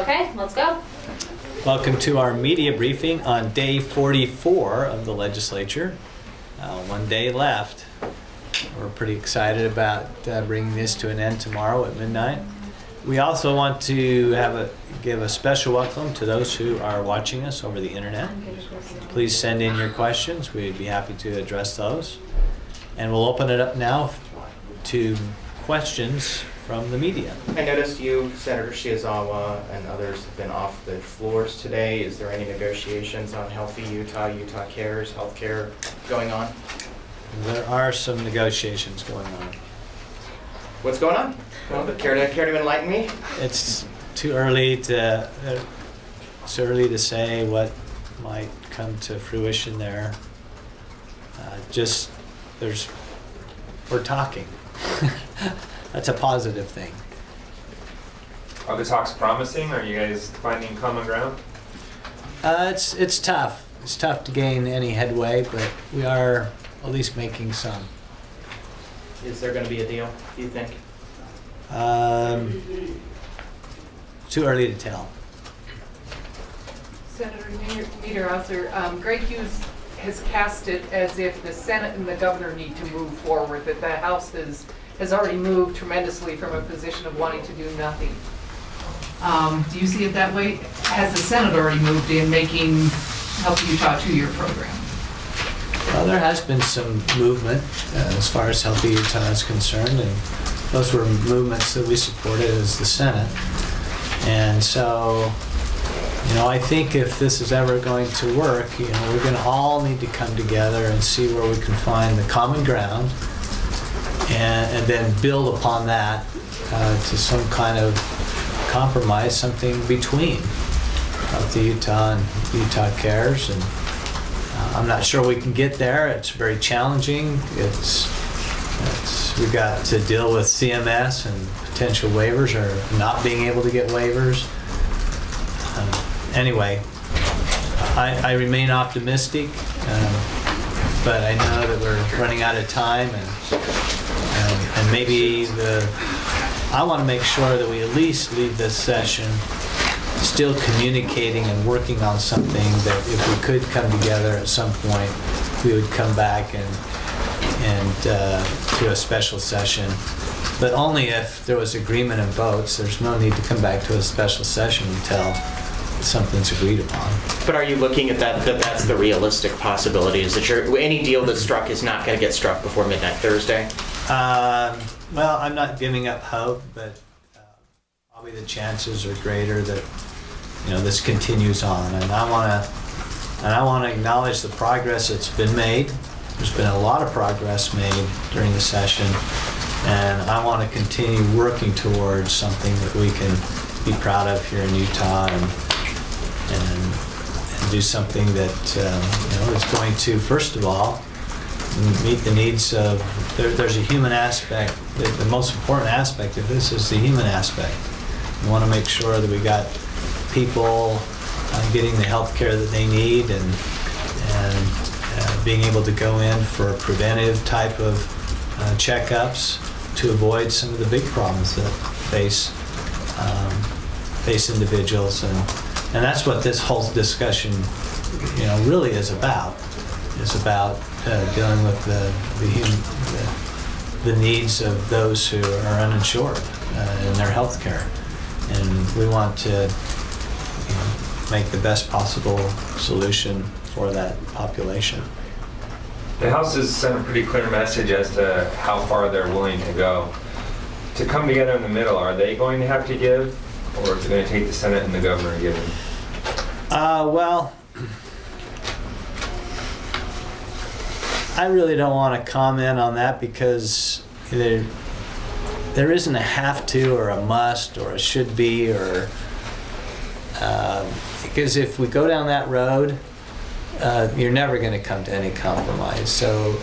Okay, let's go. Welcome to our media briefing on day 44 of the legislature. One day left. We're pretty excited about bringing this to an end tomorrow at midnight. We also want to give a special welcome to those who are watching us over the internet. Please send in your questions. We'd be happy to address those. And we'll open it up now to questions from the media. I noticed you, Senator Shiazawa, and others have been off the floors today. Is there any negotiations on Healthy Utah, Utah Cares, healthcare going on? There are some negotiations going on. What's going on? Well, care to enlighten me? It's too early to say what might come to fruition there. We're talking. That's a positive thing. Are the talks promising? Are you guys finding common ground? It's tough. It's tough to gain any headway, but we are at least making some. Is there going to be a deal, do you think? Too early to tell. Senator Niederhauser, Greg Hughes has cast it as if the Senate and the governor need to move forward, that the House has already moved tremendously from a position of wanting to do nothing. Do you see it that way? Has the Senate already moved in making Healthy Utah a 2-year program? Well, there has been some movement as far as Healthy Utah is concerned, and those were movements that we supported as the Senate. And so, I think if this is ever going to work, we're going to all need to come together and see where we can find the common ground and then build upon that to some kind of compromise, something between Healthy Utah and Utah Cares. And I'm not sure we can get there. It's very challenging. We've got to deal with CMS and potential waivers or not being able to get waivers. Anyway, I remain optimistic, but I know that we're running out of time, and maybe I want to make sure that we at least leave this session still communicating and working on something that if we could come together at some point, we would come back and to a special session. But only if there was agreement and votes. There's no need to come back to a special session until something's agreed upon. But are you looking at that's the realistic possibility? Is that any deal that's struck is not going to get struck before midnight Thursday? Well, I'm not giving up hope, but probably the chances are greater that this continues on. And I want to acknowledge the progress that's been made. There's been a lot of progress made during the session, and I want to continue working towards something that we can be proud of here in Utah and do something that is going to, first of all, meet the needs of, there's a human aspect. The most important aspect of this is the human aspect. We want to make sure that we got people getting the health care that they need and being able to go in for preventive type of checkups to avoid some of the big problems that face individuals, and that's what this whole discussion really is about. It's about dealing with the needs of those who are uninsured in their health care, and we want to make the best possible solution for that population. The House has sent a pretty clear message as to how far they're willing to go. To come together in the middle, are they going to have to give, or is it going to take the Senate and the governor giving? Well, I really don't want to comment on that because there isn't a have to or a must or a should be or because if we go down that road, you're never going to come to any compromise. So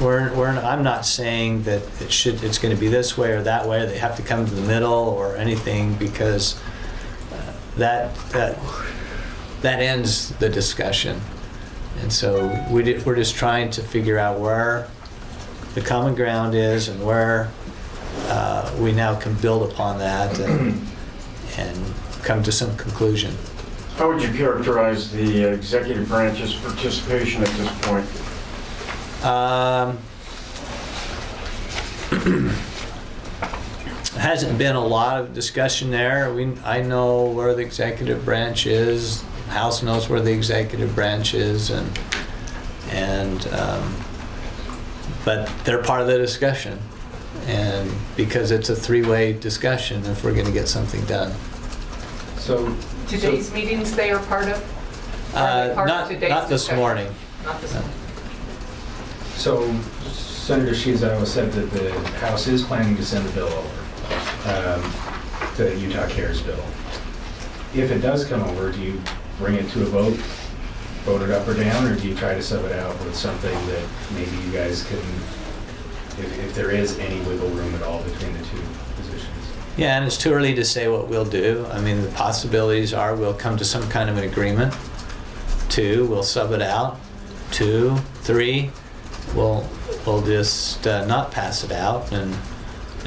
I'm not saying that it's going to be this way or that way, or they have to come to the middle or anything, because that ends the discussion. And so we're just trying to figure out where the common ground is and where we now can build upon that and come to some conclusion. How would you characterize the executive branch's participation at this point? Hasn't been a lot of discussion there. I know where the executive branch is. House knows where the executive branch is, but they're part of the discussion, and because it's a three-way discussion if we're going to get something done. So, Today's meetings they are part of? Are they part of today's Not this discussion? morning. Not this morning. so Senator Shizawa said that the House is planning to send the bill over, the Utah Cares bill. If it does come over, do you bring it to a vote it up or down, or do you try to sub it out with something that maybe you guys can, if there is any wiggle room at all between the two positions? Yeah, and it's too early to say what we'll do. I mean, the possibilities are we'll come to some kind of an agreement. 2, we'll sub it out. 2, 3, we'll just not pass it out. And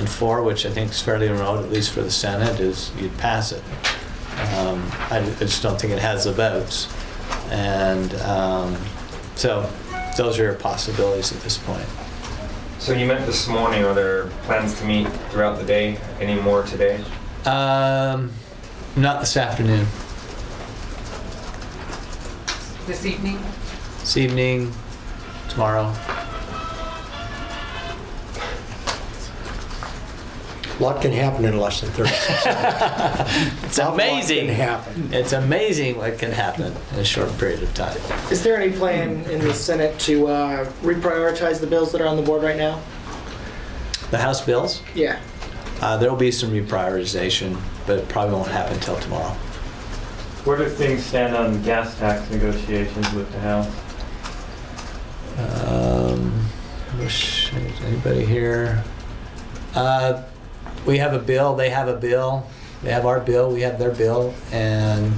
4, which I think is fairly remote, at least for the Senate, is you'd pass it. I just don't think it has the votes. And so those are possibilities at this point. So you met this morning. Are there plans to meet throughout the day? Any more today? Not this afternoon. This evening? This evening, tomorrow. A lot can happen in less than 36 hours. It's amazing. What can happen. It's amazing what can happen in a short period of time. Is there any plan in the Senate to reprioritize the bills that are on the board right now? The House bills, Yeah. there will be some reprioritization, but it probably won't happen until tomorrow. Where do things stand on gas tax negotiations with the House? Wish anybody here. We have a bill, they have a bill, they have our bill, we have their bill, and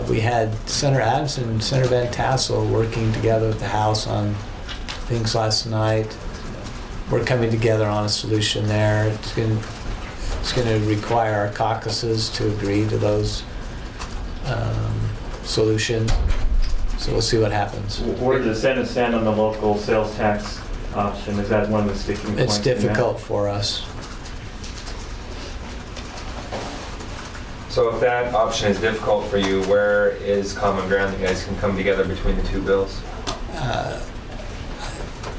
we had Senator Adams and Senator Van Tassel working together with the House on things last night. We're coming together on a solution there. It's going to require our caucuses to agree to those solutions. So we'll see what happens. Where does the Senate stand on the local sales tax option? Is that one of the sticking points? It's in that? difficult for us. So if that option is difficult for you, where is common ground that you guys can come together between the two bills?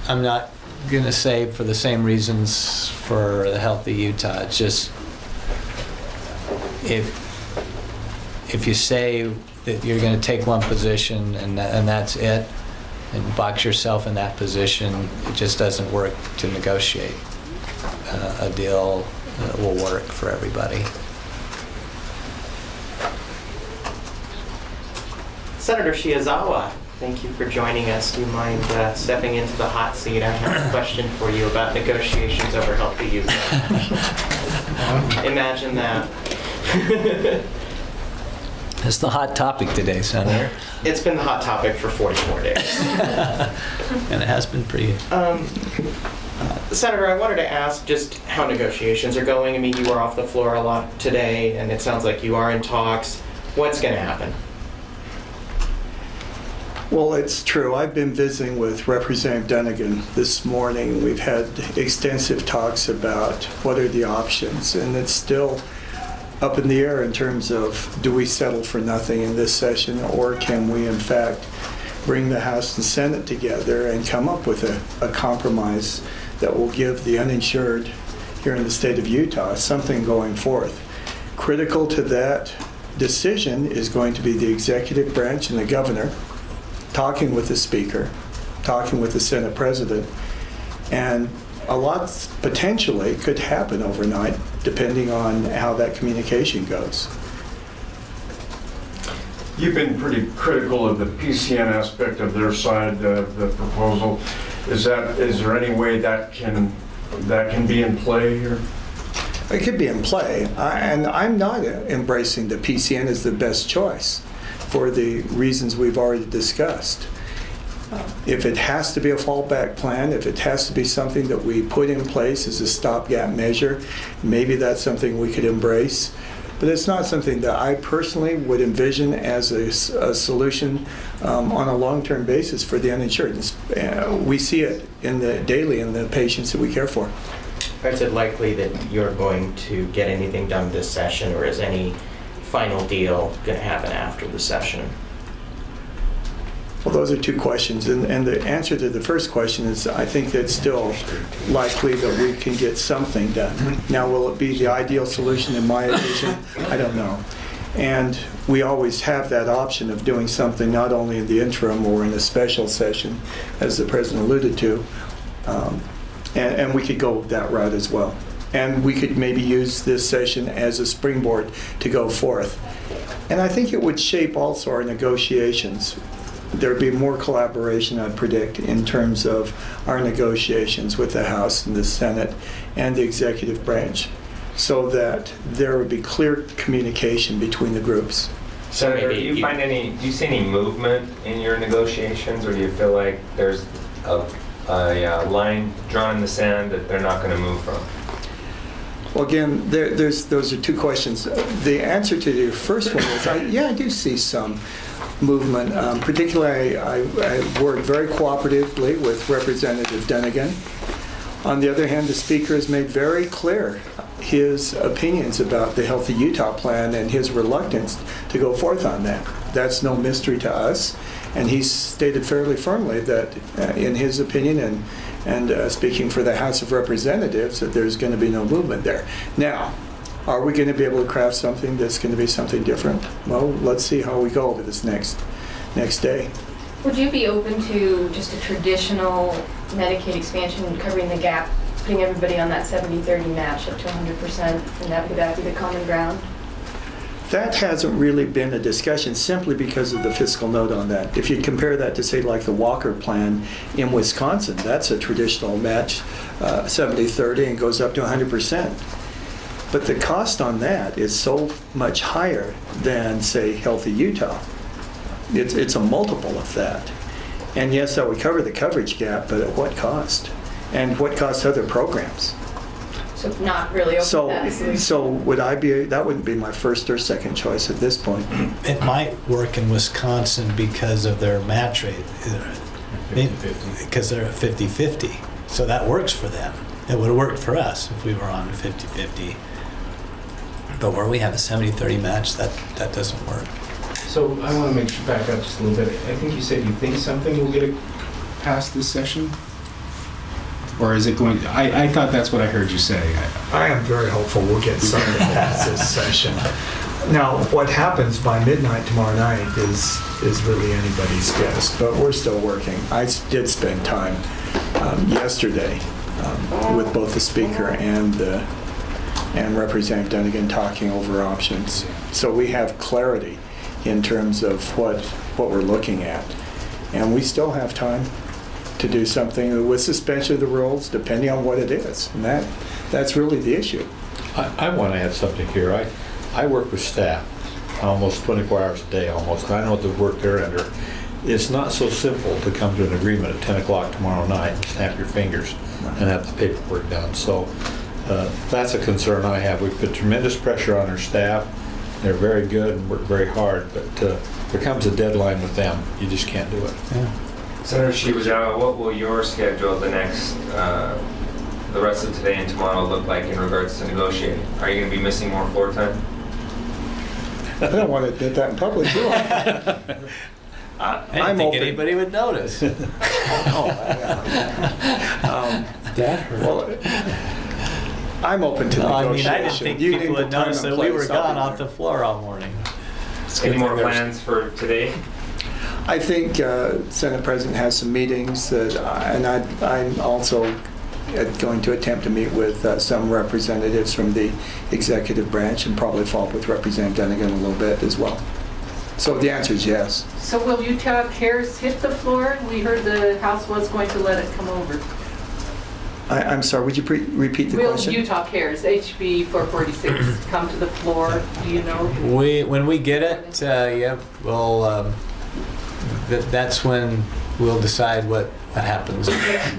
I'm not going to say for the same reasons for the Healthy Utah. It's just if you say that you're going to take one position and that's it, and box yourself in that position, it just doesn't work to negotiate a deal that will work for everybody. Senator Shizawa, thank you for joining us. Do you mind stepping into the hot seat? I have a question for you about negotiations over Healthy Utah. Imagine that. It's the hot topic today, Senator. It's been the hot topic for 44 days. And it has been pretty... Senator, I wanted to ask just how negotiations are going. I mean, you were off the floor a lot today, and it sounds like you are in talks. What's going to happen? Well, it's true. I've been visiting with Representative Dunnigan this morning. We've had extensive talks about what are the options, and it's still up in the air in terms of do we settle for nothing in this session, or can we in fact bring the House and Senate together and come up with a compromise that will give the uninsured here in the state of Utah something going forth. Critical to that decision is going to be the executive branch and the governor talking with the Speaker, talking with the Senate President, and a lot potentially could happen overnight depending on how that communication goes. You've been pretty critical of the PCN aspect of their side of the proposal. Is there any way that can be in play here? It could be in play, and I'm not embracing the PCN as the best choice for the reasons we've already discussed. If it has to be a fallback plan, if it has to be something that we put in place as a stopgap measure, maybe that's something we could embrace. But it's not something that I personally would envision as a solution on a long-term basis for the uninsured. We see it daily in the patients that we care for. Is it likely that you're going to get anything done this session, or is any final deal going to happen after the session? Well, those are two questions, and the answer to the first question is I think that it's still likely that we can get something done. Now, will it be the ideal solution in my vision? I don't know. And we always have that option of doing something not only in the interim or in a special session, as the President alluded to, and we could go that route as well. And we could maybe use this session as a springboard to go forth. And I think it would shape also our negotiations. There'd be more collaboration, I'd predict, in terms of our negotiations with the House and the Senate and the executive branch, so that there would be clear communication between the groups. Senator, do you see any movement in your negotiations, or do you feel like there's a line drawn in the sand that they're not going to move from? Well, again, those are two questions. The answer to your first one is, I do see some movement. Particularly, I work very cooperatively with Representative Dunnigan. On the other hand, the Speaker has made very clear his opinions about the Healthy Utah plan and his reluctance to go forth on that. That's no mystery to us. And he's stated fairly firmly that, in his opinion, and speaking for the House of Representatives, that there's going to be no movement there. Now, are we going to be able to craft something that's going to be something different? Well, let's see how we go over this next day. Would you be open to just a traditional Medicaid expansion covering the gap, putting everybody on that 70-30 match up to 100%, and would that be the common ground? That hasn't really been a discussion simply because of the fiscal note on that. If you compare that to, say, like the Walker plan in Wisconsin, that's a traditional match, 70-30, and goes up to 100%. But the cost on that is so much higher than, say, Healthy Utah. It's a multiple of that. And yes, that would cover the coverage gap, but at what cost? And what costs other programs? So not really open to that solution. So would that wouldn't be my first or second choice at this point. It might work in Wisconsin because of their match rate. Because they're at 50-50. So that works for them. It would have worked for us if we were on 50-50. But where we have a 70-30 match, that doesn't work. So I want to back up just a little bit. I think you said you think something will get past this session? Or is it going to, I thought that's what I heard you say. I am very hopeful we'll get something past this session. Now, what happens by midnight tomorrow night is really anybody's guess, but we're still working. I did spend time yesterday with both the Speaker and Representative Dunnigan talking over options. So we have clarity in terms of what we're looking at. And we still have time to do something with suspension of the rules, depending on what it is. And that's really the issue. I want to add something here. I work with staff almost 24 hours a day almost. I know the work they're under. It's not so simple to come to an agreement at 10 o'clock tomorrow night and snap your fingers and have the paperwork done. So that's a concern I have. We put tremendous pressure on our staff. They're very good and work very hard, but there comes a deadline with them. You just can't do it. Yeah. Senator Shibuzawa, what will your schedule the rest of today and tomorrow look like in regards to negotiating? Are you going to be missing more floor time? I don't want to admit that in public, do I? I didn't think anybody would notice. That hurt. Well, I'm open to negotiation. I didn't think people would notice that we were gone off the floor all morning. Any more plans for today? I think Senate President has some meetings and I'm also going to attempt to meet with some representatives from the executive branch and probably follow up with Representative Dunnigan a little bit as well. So the answer is yes. So will Utah Cares hit the floor? We heard the House was going to let it come over. I'm sorry, would you repeat the Will question? Utah Cares, HB 446, come to the floor? Do you know? When we get it, yeah, well, that's when we'll decide what happens.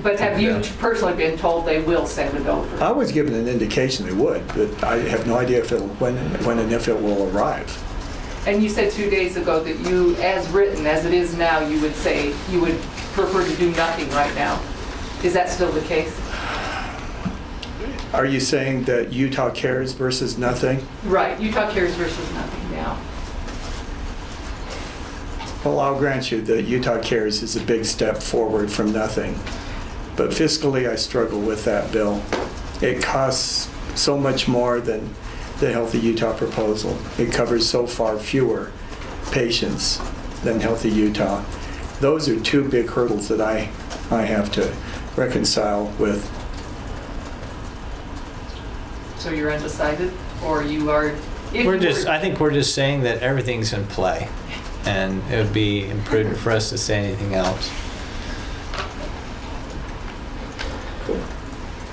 But have you personally been told they will send it over? I was given an indication they would, but I have no idea if when and if it will arrive. And you said 2 days ago that you, as written, as it is now, you would say you would prefer to do nothing right now. Is that still the case? Are you saying that Utah Cares versus nothing? Right, Utah Cares versus nothing now. Well, I'll grant you that Utah Cares is a big step forward from nothing. But fiscally, I struggle with that bill. It costs so much more than the Healthy Utah proposal. It covers so far fewer patients than Healthy Utah. Those are two big hurdles that I have to reconcile with. So you're undecided, or you are? I think we're just saying that everything's in play, and it would be imprudent for us to say anything else.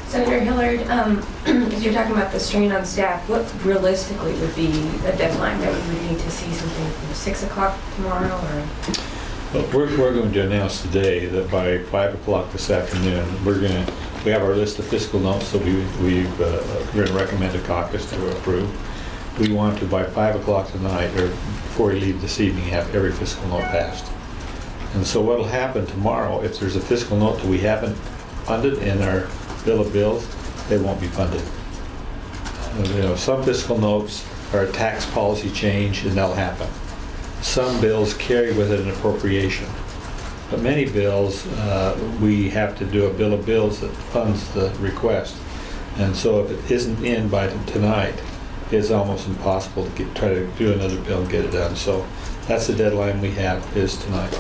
Senator Hillard, as you're talking about the strain on staff, what realistically would be a deadline that we would need to see something from 6 o'clock tomorrow, or? Well, we're going to announce today that by 5 o'clock this afternoon, we have our list of fiscal notes that we're going to recommend to caucus to approve. We want to, by 5 o'clock tonight, or before we leave this evening, have every fiscal note passed. And so what'll happen tomorrow, if there's a fiscal note that we haven't funded in our bill of bills, they won't be funded. Some fiscal notes are a tax policy change, and they'll happen. Some bills carry with it an appropriation. But many bills, we have to do a bill of bills that funds the request. And so if it isn't in by tonight, it's almost impossible to try to do another bill and get it done. So that's the deadline we have, is tonight.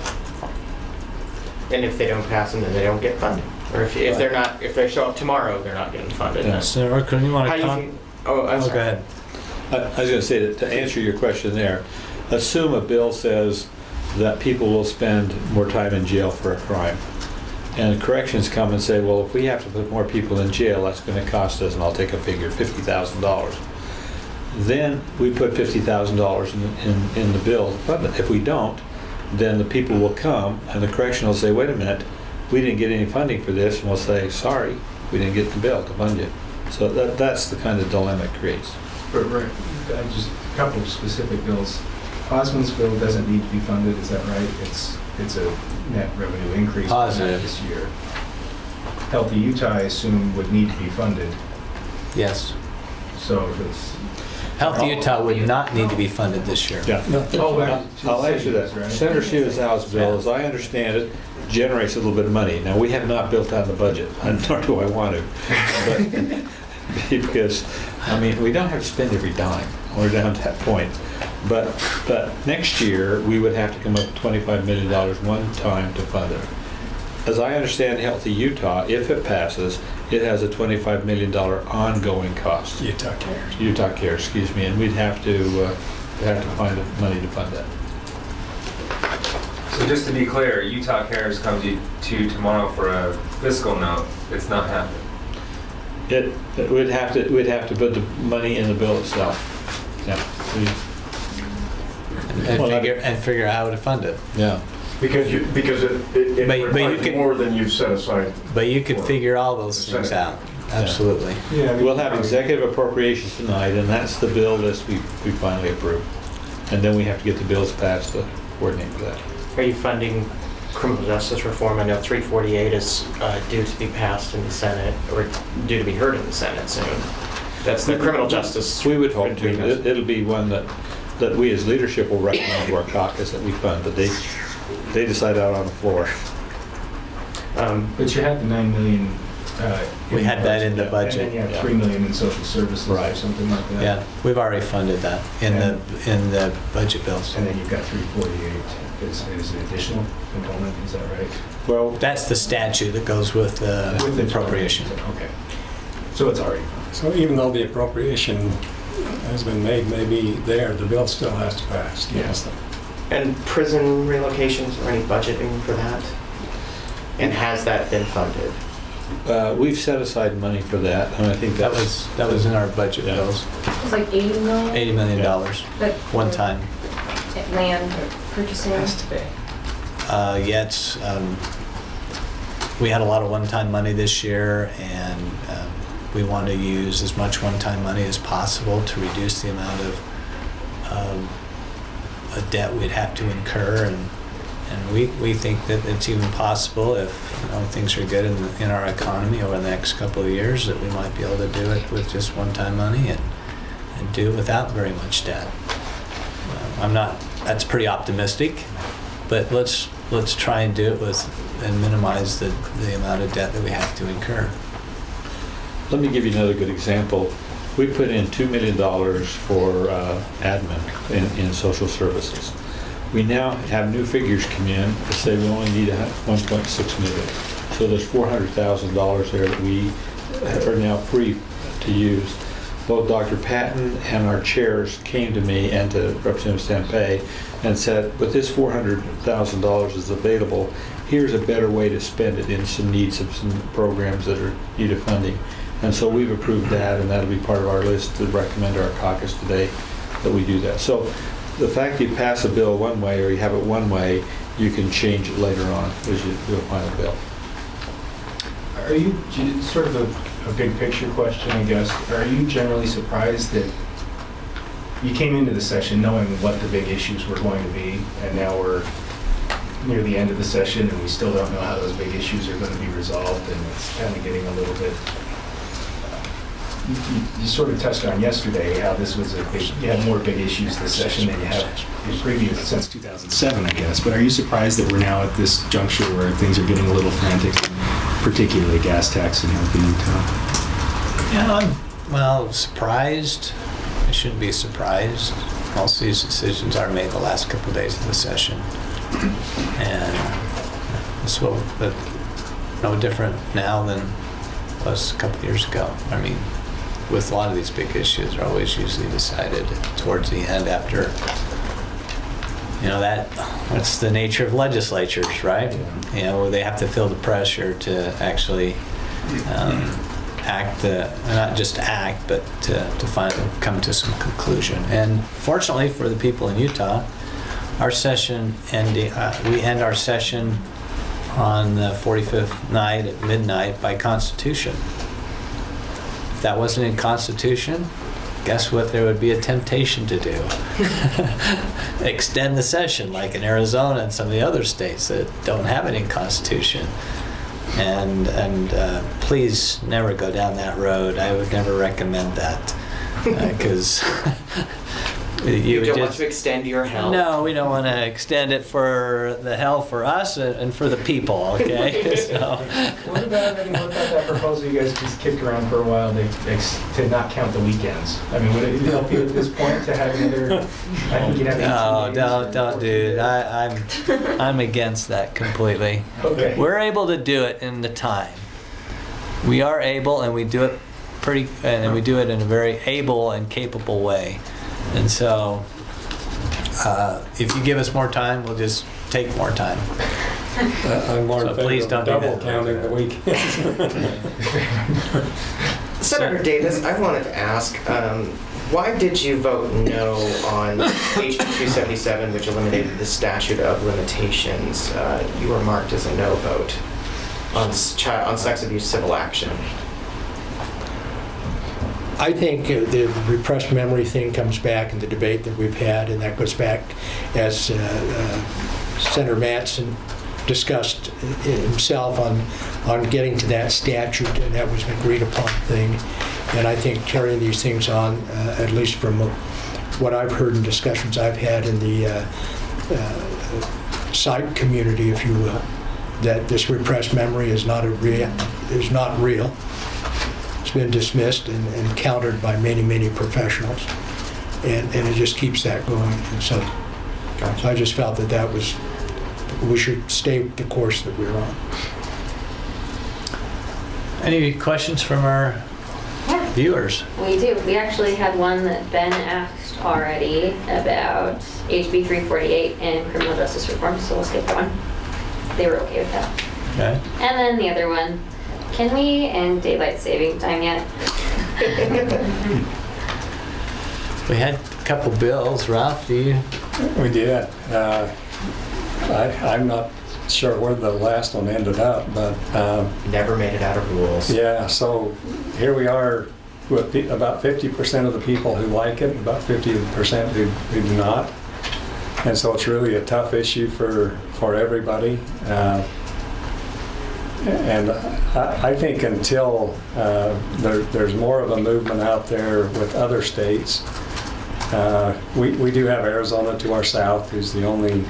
And if they don't pass them, then they don't get funded. Or if they're not, if they show up tomorrow, they're not getting funded. Yeah. Then. Senator Orkin, you want How to do you comment? feel? I'm Go sorry. ahead. I was going to say that to answer your question there, assume a bill says that people will spend more time in jail for a crime. And corrections come and say, well, if we have to put more people in jail, that's going to cost us, and I'll take a figure, $50,000. Then we put $50,000 in the bill to fund it. If we don't, then the people will come and the correction will say, wait a minute, we didn't get any funding for this, and we'll say, sorry, we didn't get the bill to fund you. So that's the kind of dilemma it creates. Right, just a couple of specific bills. Osmond's bill doesn't need to be funded, is that right? It's a net revenue increase Positive. this year. Healthy Utah, I assume, would need to be funded. Yes. So if it's... Healthy Utah would not need to be funded this year. Yeah. I'll answer that. Right? Senator Shivazawa's bill, as I understand it, generates a little bit of money. Now, we have not built out the budget, nor do I want to. But, because, I mean, we don't have to spend every dime. We're down to that point. But next year, we would have to come up with $25 million one time to fund it. As I understand Healthy Utah, if it passes, it has a $25 million ongoing cost. Utah Cares. Utah Cares, excuse me, and we'd have to find the money to fund that. So just to be clear, Utah Cares comes to you tomorrow for a fiscal note. It's not happening. We'd have to put the money in the bill itself. Yeah. And figure out how to fund it. Yeah. Because it But you requires can- more than you've set aside. But you could figure all those things out. Absolutely. Yeah, I mean, We'll have executive appropriations tonight, and that's the bill list we finally approved. And then we have to get the bills passed to coordinate with that. Are you funding criminal justice reform? I know 348 is due to be passed in the Senate, or due to be heard in the Senate soon. That's the criminal justice. We would hope to. It'll be one that we as leadership will recommend to our caucus that we fund, but they decide out on the floor. But you had the $9 million. We had that in the budget. And then you have Yeah. $3 million in social services or Right. something like that. Yeah, we've already funded that in the budget bills. And then you've got 348 is an additional component, is that right? Well, That's the statute that goes with the With the appropriation. Okay. So it's already. So even though the appropriation has been made, maybe there, the bill still has to pass. Yes. And prison relocations, or any budgeting for that? And has that been funded? we've set aside money for that, and I think That was in our budget Yeah. bills. It's like 80 million? $80 million, But one time. Land or purchasing? Has to be. yet. We had a lot of one-time money this year, and we want to use as much one-time money as possible to reduce the amount of a debt we'd have to incur, and we think that it's even possible if things are good in our economy over the next couple of years, that we might be able to do it with just one-time money and do it without very much debt. That's pretty optimistic, but let's try and do it and minimize the amount of debt that we have to incur. Let me give you another good example. We put in $2 million for admin in social services. We now have new figures come in that say we only need $1.6 million. So there's $400,000 there that we are now free to use. Both Dr. Patton and our chairs came to me and to Representative Stampay and said, with this $400,000 is available, here's a better way to spend it in some needs of some programs that are need of funding. And so we've approved that, and that'll be part of our list to recommend to our caucus today that we do that. So the fact you pass a bill one way or you have it one way, you can change it later on as you do a final bill. Are you, sort of a big picture question, I guess, are you generally surprised that you came into the session knowing what the big issues were going to be, and now we're near the end of the session and we still don't know how those big issues are going to be resolved, and it's kind of getting a little bit... You sort of touched on yesterday how this was you had more big issues this session than you have in previous, since 2007, I guess. But are you surprised that we're now at this juncture where things are getting a little frantic, particularly gas tax and Healthy Utah? Yeah, I'm surprised. I shouldn't be surprised. Most of these decisions are made the last couple of days of the session, and it's no different now than it was a couple of years ago. I mean, with a lot of these big issues are always usually decided towards the end after, that's the nature of legislatures, right? They have to feel the pressure to actually not just act, but to come to some conclusion. And fortunately for the people in Utah, our session we end our session on the 45th night at midnight by Constitution. If that wasn't in Constitution, guess what there would be a temptation to do? Extend the session, like in Arizona and some of the other states that don't have it in Constitution. And please never go down that road. I would never recommend that, because You don't want to extend your hell? No, we don't want to extend it for the hell for us and for the people, okay? So. What about that proposal you guys just kicked around for a while to not count the weekends? I mean, would it help you at this point to have another, I think you'd have 18 days? Don't do it. I'm against that completely. Okay. We're able to do it in the time. We are able, and we do it and we do it in a very able and capable way. And so, if you give us more time, we'll just take more time. I'm more in favor please of don't do double that. counting the weekends. Senator Davis, I wanted to ask, why did you vote no on HB 277, which eliminated the statute of limitations? You were marked as a no vote on sex abuse civil action. I think the repressed memory thing comes back in the debate that we've had, and that goes back as Senator Mattson discussed himself on getting to that statute, and that was an agreed upon thing. And I think carrying these things on, at least from what I've heard in discussions I've had in the psych community, if you will, that this repressed memory is not real. It's been dismissed and countered by many, many professionals, and it just keeps that going. And so I just felt that we should stay the course that we're on. Any questions from our viewers? We do. We actually had one that Ben asked already about HB 348 and criminal justice reform, so we'll skip that one. They were okay with that. Okay. And then the other one, can we end daylight saving time yet? We had a couple bills. Ralph, do you? We did. I'm not sure where the last one ended up, but Never made it out of rules. yeah, so here we are with about 50% of the people who like it, about 50% who do not. And so it's really a tough issue for everybody. And I think until there's more of a movement out there with other states, we do have Arizona to our south, who's the only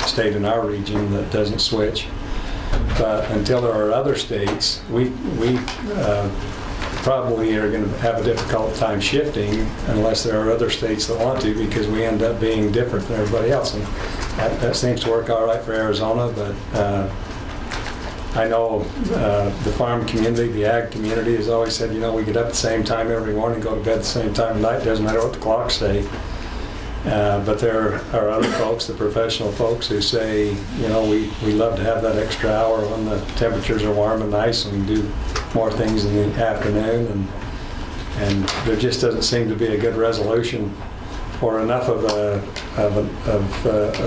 state in our region that doesn't switch. But until there are other states, we probably are going to have a difficult time shifting unless there are other states that want to, because we end up being different than everybody else. And that seems to work all right for Arizona, but I know the farm community, the ag community has always said, we get up at the same time every morning, go to bed at the same time at night, doesn't matter what the clocks say. But there are other folks, the professional folks, who say, we love to have that extra hour when the temperatures are warm and nice and we do more things in the afternoon. And there just doesn't seem to be a good resolution or enough of a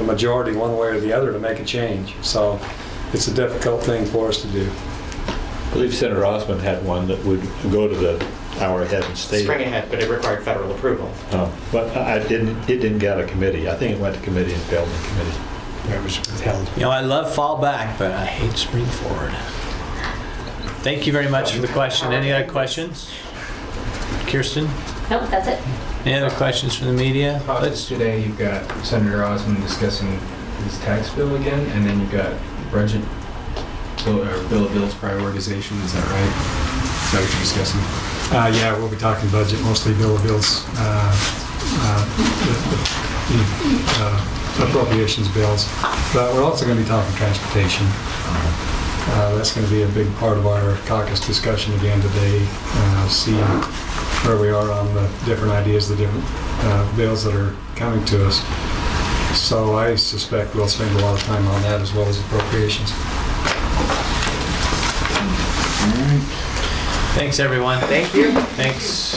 majority one way or the other to make a change. So it's a difficult thing for us to do. I believe Senator Osmond had one that would go to the hour ahead and stay. Spring ahead, but it required federal approval. Oh, but it didn't get a committee. I think it went to committee and failed in committee. It was withheld. I love fall back, but I hate spring forward. Thank you very much for the question. Any other questions? Kirsten? Nope, that's it. Any other questions from the media? Today you've got Senator Osmond discussing his tax bill again, and then you've got budget bill of bills prioritization. Is that right? Is that what you're discussing? Yeah, we'll be talking budget, mostly bill of bills, appropriations bills. But we're also going to be talking transportation. That's going to be a big part of our caucus discussion again today. See where we are on the different ideas, the different bills that are coming to us. So I suspect we'll spend a lot of time on that as well as appropriations. Thanks, everyone. Thank you. Thanks.